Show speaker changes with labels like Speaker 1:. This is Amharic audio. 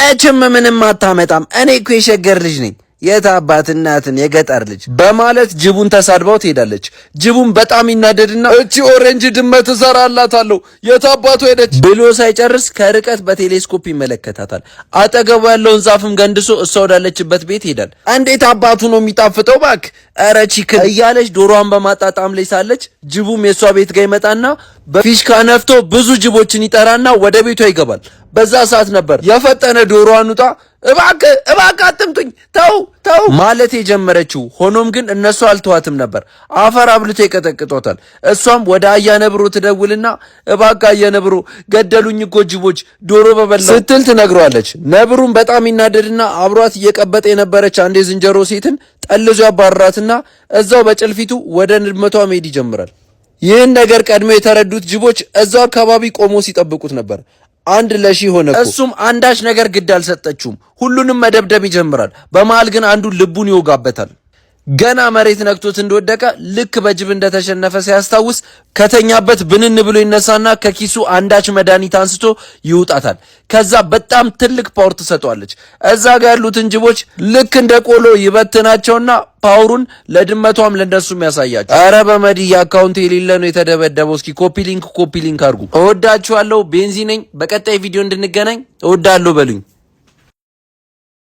Speaker 1: እችም ምንም አታመጣም እኔ እኮ የሸገር ልጅ ነኝ የታባት እናትን የገጠር ልጅ በማለት ጅቡን ተሳድባው ትሄዳለች። ጅቡን በጣም ይናደድና እቺ ኦሬንጅ ድመት እሰራላታለሁ የታባቱ ሄደች ብሎ ሳይጨርስ ከርቀት በቴሌስኮፕ ይመለከታታል። አጠገቡ ያለውን ዛፍም ገንድሶ እሷ ወዳለችበት ቤት ሄዳል። እንዴት አባቱ ነው የሚጣፍጠው ባክ ኧረ ቺክን እያለች ዶሮዋን በማጣጣም ላይ ሳለች ጅቡም የሷ ቤት ጋር ይመጣና በፊሽካ ነፍቶ ብዙ ጅቦችን ይጠራና ወደ ቤቷ ይገባል። በዛ ሰዓት ነበር የፈጠነ ዶሮዋን ውጣ እባክህ አትምጡኝ ተው ማለት የጀመረችው። ሆኖም ግን እነሱ አልተዋትም ነበር። አፈር አብልቶ ይቀጠቅጦታል። እሷም ወደ አያነብሮ ትደውልና እባክህ አያነብሮ ገደሉኝ እኮ ጅቦች ዶሮ በበላው ስትል ትነግሯለች። ነብሩም በጣም ይናደድና አብሯት እየቀበጠ የነበረች አንድ የዝንጀሮ ሴትን ጠልዞ ያባርራትና እዛው በጭልፊቱ ወደ ድመቷ መሄድ ይጀምራል። ይህን ነገር ቀድሞ የተረዱት ጅቦች እዛው አካባቢ ቆሞ ሲጠብቁት ነበር። አንድ ለሺ ሆነ። እሱም አንዳች ነገር ግድ አልሰጠችውም። ሁሉንም መደብደብ ይጀምራል። በመሃል ግን አንዱ ልቡን ይወጋበታል። ገና መሬት ነክቶት እንደወደቀ ልክ በጅብ እንደተሸነፈ ሲያስታውስ ከተኛበት ብንን ብሎ ይነሳና ከኪሱ አንዳች መድኃኒት አንስቶ ይውጣታል። ከዛ በጣም ትልቅ ፓወር ትሰጧለች። እዛ ጋር ያሉትን ጅቦች ልክ እንደ ቆሎ ይበትናቸውና ፓወሩን ለድመቷም ለነሱም ያሳያቸው። አረ በመዲ አካውንት የሌለ ነው የተደበደበው። እስኪ ኮፒ ሊንክ አድርጉ። እወዳችኋለሁ። ቤንዚ ነኝ። በቀጣይ ቪዲዮ እንድንገናኝ እወዳለሁ በሉኝ።